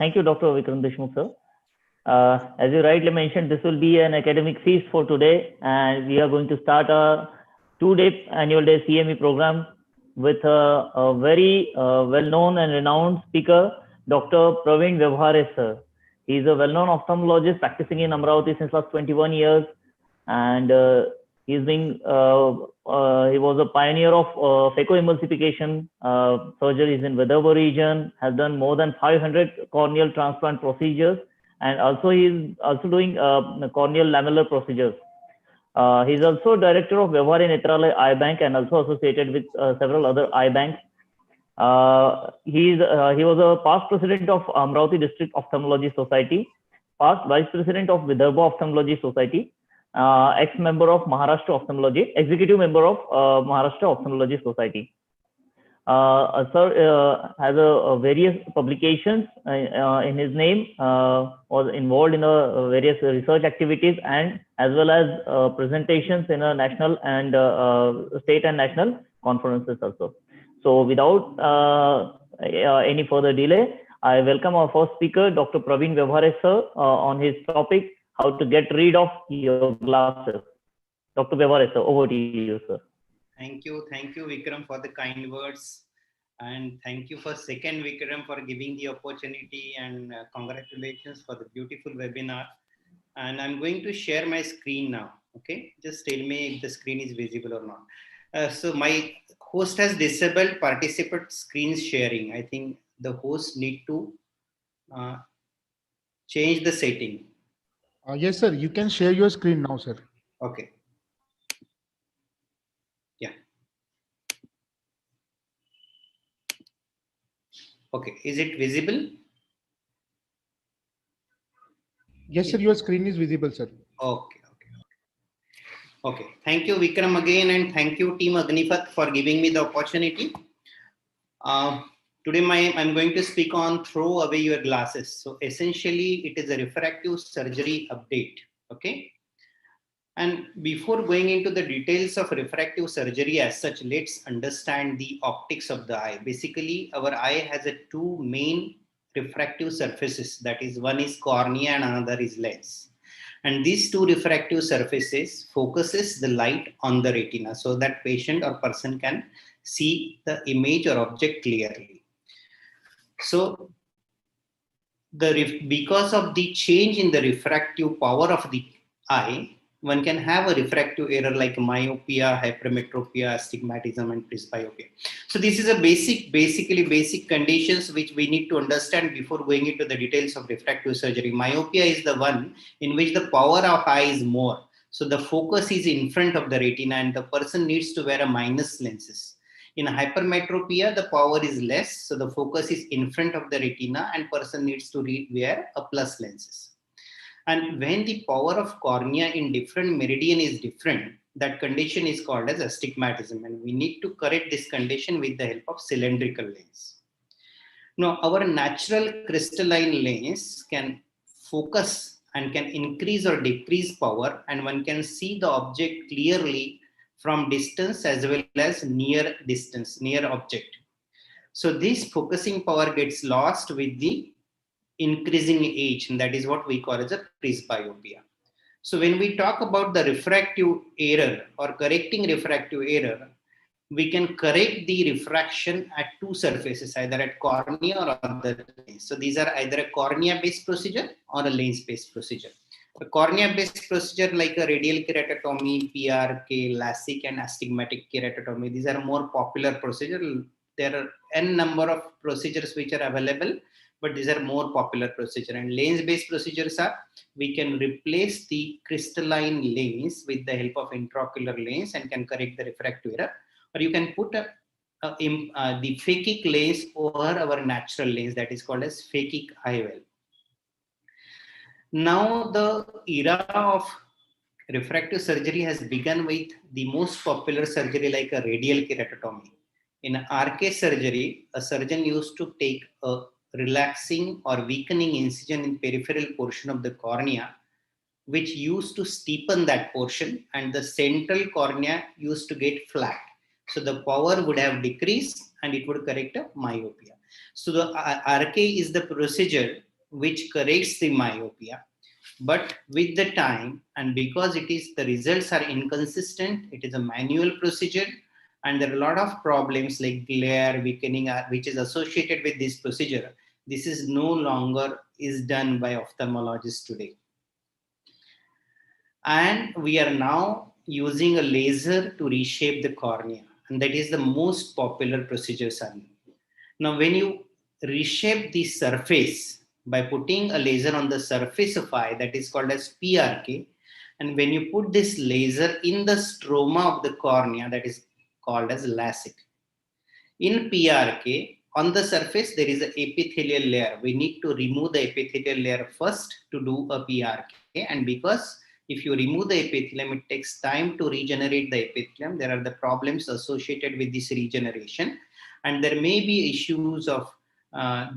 Thank you, Dr. Vikram Deshmukh, sir. As you rightly mentioned, this will be an academic feast for today, and we are going to start a 2-day annual day CME program with a very well-known and renowned speaker, Dr. Praveen Vyavhare, sir. He is a well-known ophthalmologist practicing in Amravati since last 21 years, and he was a pioneer of phacoemulsification surgeries in Vidarbha region, has done more than 500 corneal transplant procedures, and also he is also doing corneal lamellar procedures. He is also director of Vyavhare Netralaya Eye Bank and also associated with several other eye banks. He was a past president of Amravati District Ophthalmology Society, past vice president of Vidarbha Ophthalmology Society, ex-member of Maharashtra Ophthalmology, executive member of Maharashtra Ophthalmology Society. Sir has various publications in his name, was involved in various research activities and as well as presentations in a national and state and national conferences also. So without any further delay, I welcome our first speaker, Dr. Praveen Vyavhare, sir, on his topic, how to get rid of your glasses. Dr. Vyavhare, sir, over to you, sir. Thank you, Vikram, for the kind words, and thank you for second Vikram for giving the opportunity, and congratulations for the beautiful webinar. And I'm going to share my screen now. Okay, just tell me if the screen is visible or not. So my host has disabled participant screen sharing. I think the host need to change the setting. Yes, sir. You can share your screen now, sir. Okay. Yeah. Okay. Is it visible? Yes, sir. Your screen is visible, sir. Okay. Thank you, Vikram, again, and thank you, Team Agnifat, for giving me the opportunity. Today, I'm going to speak on throw away your glasses. So essentially, it is a refractive surgery update. Okay. And before going into the details of refractive surgery as such, let's understand the optics of the eye. Basically, our eye has two main refractive surfaces. That is, one is cornea and another is lens. And these two refractive surfaces focuses the light on the retina so that patient or person can see the image or object clearly. So, because of the change in the refractive power of the eye, one can have a refractive error like myopia, hypermetropia, astigmatism, and presbyopia. So this is a basically basic conditions which we need to understand before going into the details of refractive surgery. Myopia is the one in which the power of eye is more. So the focus is in front of the retina and the person needs to wear a minus lenses. In hypermetropia, the power is less. So the focus is in front of the retina and person needs to wear a plus lenses. And when the power of cornea in different meridian is different, that condition is called as astigmatism. And we need to correct this condition with the help of cylindrical lens. Now, our natural crystalline lens can focus and can increase or decrease power, and one can see the object clearly from distance as well as near object. So this focusing power gets lost with the increasing age, and that is what we call as a presbyopia. So when we talk about the refractive error or correcting refractive error, we can correct the refraction at two surfaces, either at cornea or other lens. So these are either a cornea-based procedure or a lens-based procedure. A cornea-based procedure like a radial keratotomy, PRK, LASIK, and astigmatic keratotomy, these are more popular procedures. There are n number of procedures which are available, but these are more popular procedure. And lens-based procedures are, we can replace the crystalline lens with the help of intraocular lens and can correct the refractive error. Or you can put the phakic lens over our natural lens, that is called as phakic IOL. Now the era of refractive surgery has begun with the most popular surgery like a radial keratotomy. In RK surgery, a surgeon used to take a relaxing or weakening incision in peripheral portion of the cornea, which used to steepen that portion, and the central cornea used to get flat. So the power would have decreased and it would correct a myopia. So the RK is the procedure which corrects the myopia. But with the time, and because the results are inconsistent, it is a manual procedure, and there are a lot of problems like glare, weakening, which is associated with this procedure. This is no longer is done by ophthalmologists today. And we are now using a laser to reshape the cornea, and that is the most popular procedure. Now, when you reshape the surface by putting a laser on the surface of eye, that is called as PRK, and when you put this laser in the stroma of the cornea, that is called as LASIK. In PRK, on the surface, there is an epithelial layer. We need to remove the epithelial layer first to do a PRK, and because if you remove the epithelium, it takes time to regenerate the epithelium. There are the problems associated with this regeneration, and there may be issues of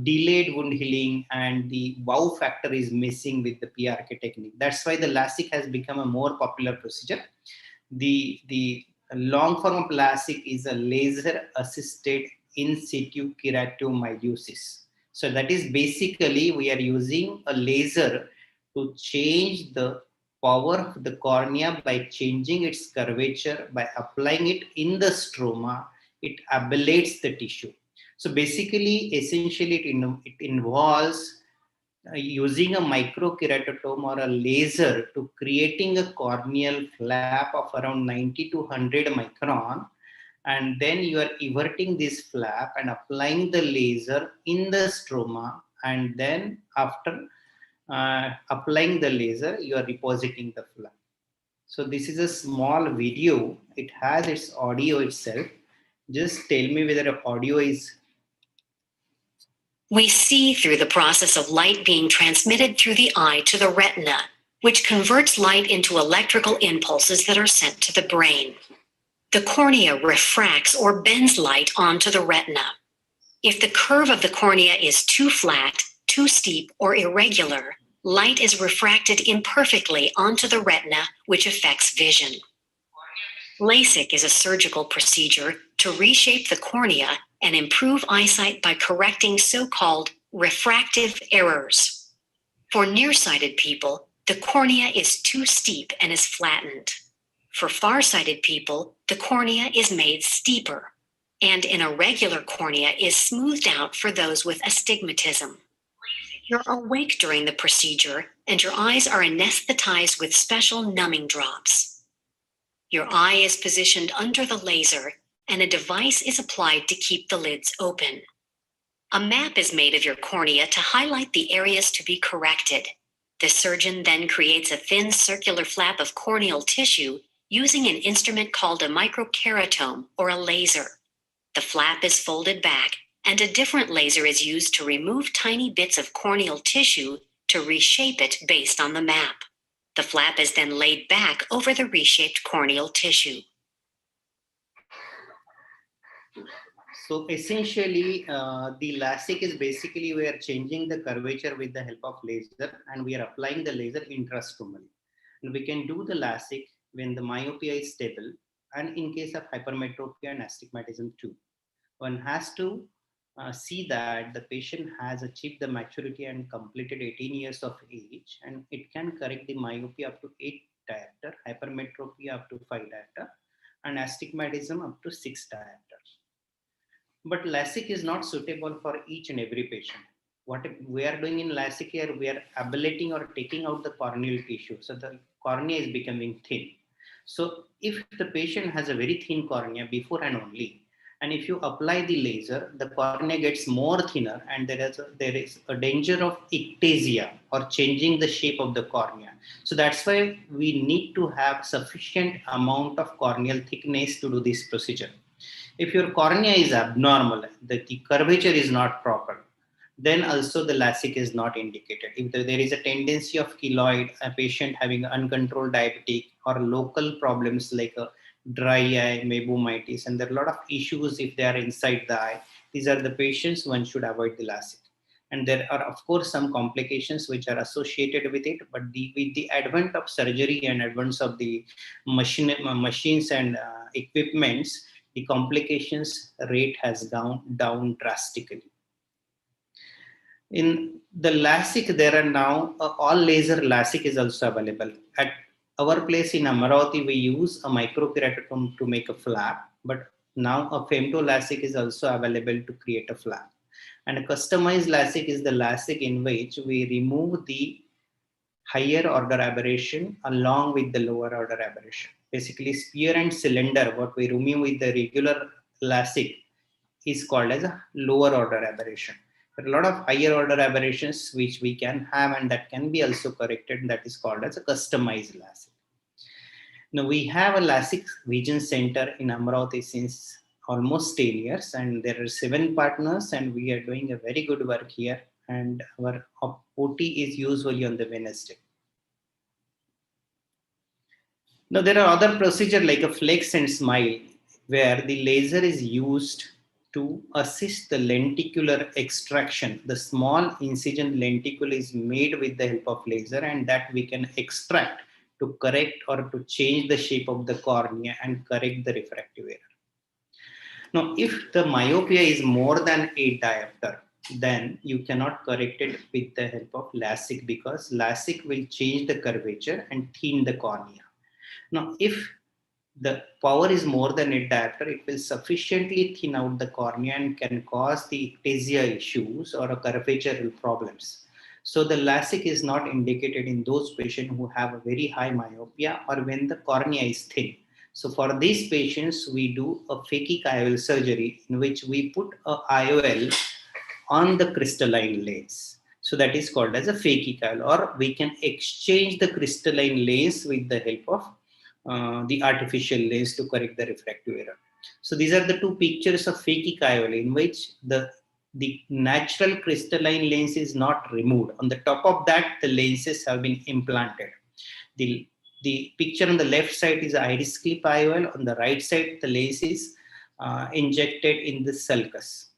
delayed wound healing, and the wow factor is missing with the PRK technique. That's why the LASIK has become a more popular procedure. The long form of LASIK is a laser assisted in situ keratomydiosis. So that is basically we are using a laser to change the power of the cornea by changing its curvature. By applying it in the stroma, it ablates the tissue. So basically, essentially, it involves using a microkeratotome or a laser to creating a corneal flap of around 90 to 100 micron, and then you are everting this flap and applying the laser in the stroma, and then after applying the laser, you are repositing the flap. So this is a small video. It has its audio itself. Just tell me whether audio is... We see through the process of light being transmitted through the eye to the retina, which converts light into electrical impulses that are sent to the brain. The cornea refracts or bends light onto the retina. If the curve of the cornea is too flat, too steep, or irregular, light is refracted imperfectly onto the retina, which affects vision. LASIK is a surgical procedure to reshape the cornea and improve eyesight by correcting so-called refractive errors. For nearsighted people, the cornea is too steep and is flattened. For farsighted people, the cornea is made steeper, and an irregular cornea is smoothed out for those with astigmatism. You're awake during the procedure, and your eyes are anesthetized with special numbing drops. Your eye is positioned under the laser, and a device is applied to keep the lids open. A map is made of your cornea to highlight the areas to be corrected. The surgeon then creates a thin circular flap of corneal tissue using an instrument called a microkeratome or a laser. The flap is folded back, and a different laser is used to remove tiny bits of corneal tissue to reshape it based on the map. The flap is then laid back over the reshaped corneal tissue. So essentially, the LASIK is basically we are changing the curvature with the help of laser, and we are applying the laser intrastromally. And we can do the LASIK when the myopia is stable, and in case of hypermetropia and astigmatism too. One has to see that the patient has achieved the maturity and completed 18 years of age, and it can correct the myopia up to 8 diopter, hypermetropia up to 5 diopter, and astigmatism up to 6 diopters. But LASIK is not suitable for each and every patient. What we are doing in LASIK here, we are ablating or taking out the corneal tissue. So the cornea is becoming thin. So if the patient has a very thin cornea before and only, and if you apply the laser, the cornea gets more thinner, and there is a danger of ectasia or changing the shape of the cornea. So that's why we need to have sufficient amount of corneal thickness to do this procedure. If your cornea is abnormal, the curvature is not proper, then also the LASIK is not indicated. If there is a tendency of keloid, a patient having uncontrolled diabetic or local problems like a dry eye, meibomitis, and there are a lot of issues if they are inside the eye, these are the patients one should avoid the LASIK. And there are, of course, some complications which are associated with it, but with the advent of surgery and advance of the machines and equipments, the complications rate has gone down drastically. In the LASIK, there are now all laser LASIK is also available. At our place in Amaravati, we use a microkeratome to make a flap, but now a femto LASIK is also available to create a flap. And a customized LASIK is the LASIK in which we remove the higher order aberration along with the lower order aberration. Basically, sphere and cylinder, what we remove with the regular LASIK is called as a lower order aberration. There are a lot of higher order aberrations which we can have and that can be also corrected. That is called as a customized LASIK. Now we have a LASIK Vision Center in Amaravati since almost 10 years, and there are 7 partners, and we are doing a very good work here. And our OT is usually on the Wednesday. Now there are other procedures like a flex and smile, where the laser is used to assist the lenticular extraction. The small incision lenticule is made with the help of laser, and that we can extract to correct or to change the shape of the cornea and correct the refractive error. Now, if the myopia is more than 8 diopter, then you cannot correct it with the help of LASIK, because LASIK will change the curvature and thin the cornea. Now, if the power is more than 8 diopter, it will sufficiently thin out the cornea and can cause the ectasia issues or a curvatural problems. So the LASIK is not indicated in those patients who have a very high myopia or when the cornea is thin. So for these patients, we do a phakic IOL surgery in which we put a IOL on the crystalline lens. So that is called as a phakic IOL, or we can exchange the crystalline lens with the help of the artificial lens to correct the refractive error. So these are the 2 pictures of phakic IOL in which the natural crystalline lens is not removed. On the top of that, the lenses have been implanted. The picture on the left side is iris clip IOL. On the right side, the lens is injected in the sulcus.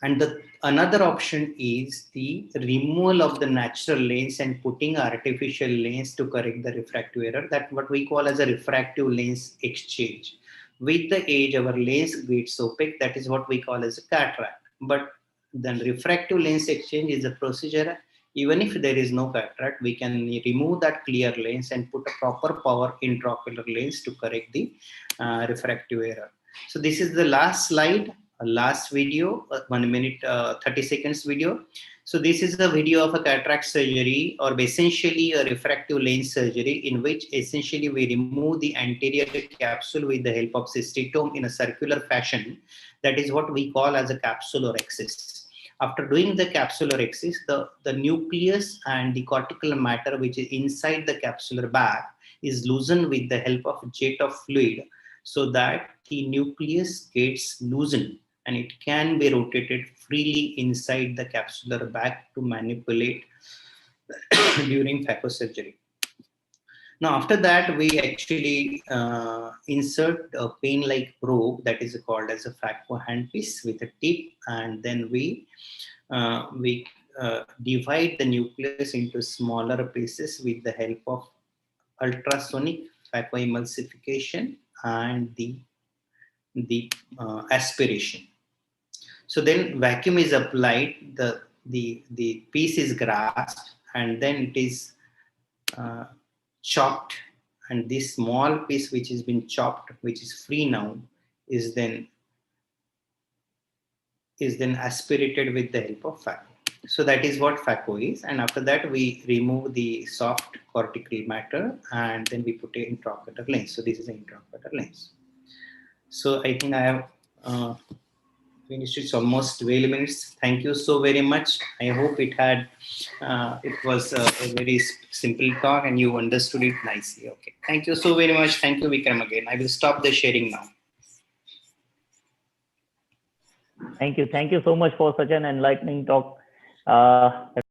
And another option is the removal of the natural lens and putting artificial lens to correct the refractive error. That's what we call as a refractive lens exchange. With the age, our lens gets opaque. That is what we call as a cataract. But then refractive lens exchange is a procedure. Even if there is no cataract, we can remove that clear lens and put a proper power intraocular lens to correct the refractive error. So this is the last slide. Last video, 1 minute 30 seconds video. So this is a video of a cataract surgery, or essentially a refractive lens surgery, in which essentially we remove the anterior capsule with the help of cystitome in a circular fashion. That is what we call as a capsulorhexis. After doing the capsulorhexis, the nucleus and the cortical matter which is inside the capsular bag is loosened with the help of jet of fluid, so that the nucleus gets loosened and it can be rotated freely inside the capsular bag to manipulate during phacosurgery. Now, after that, we actually insert a pen-like probe that is called as a phaco handpiece with a tip, and then we divide the nucleus into smaller pieces with the help of ultrasonic phacoemulsification and the aspiration. So then vacuum is applied, the piece is grasped, and then it is chopped, and this small piece which has been chopped, which is free now, is then aspirated with the help of phaco. So that is what phaco is, and after that we remove the soft cortical matter and then we put an intraocular lens. So this is an intraocular lens. So I think I have finished. It's almost 12 minutes. Thank you so very much. I hope it was a very simple talk and you understood it nicely. Okay. Thank you so very much. Thank you, Vikram, again. I will stop the sharing now. Thank you. Thank you so much for such an enlightening talk.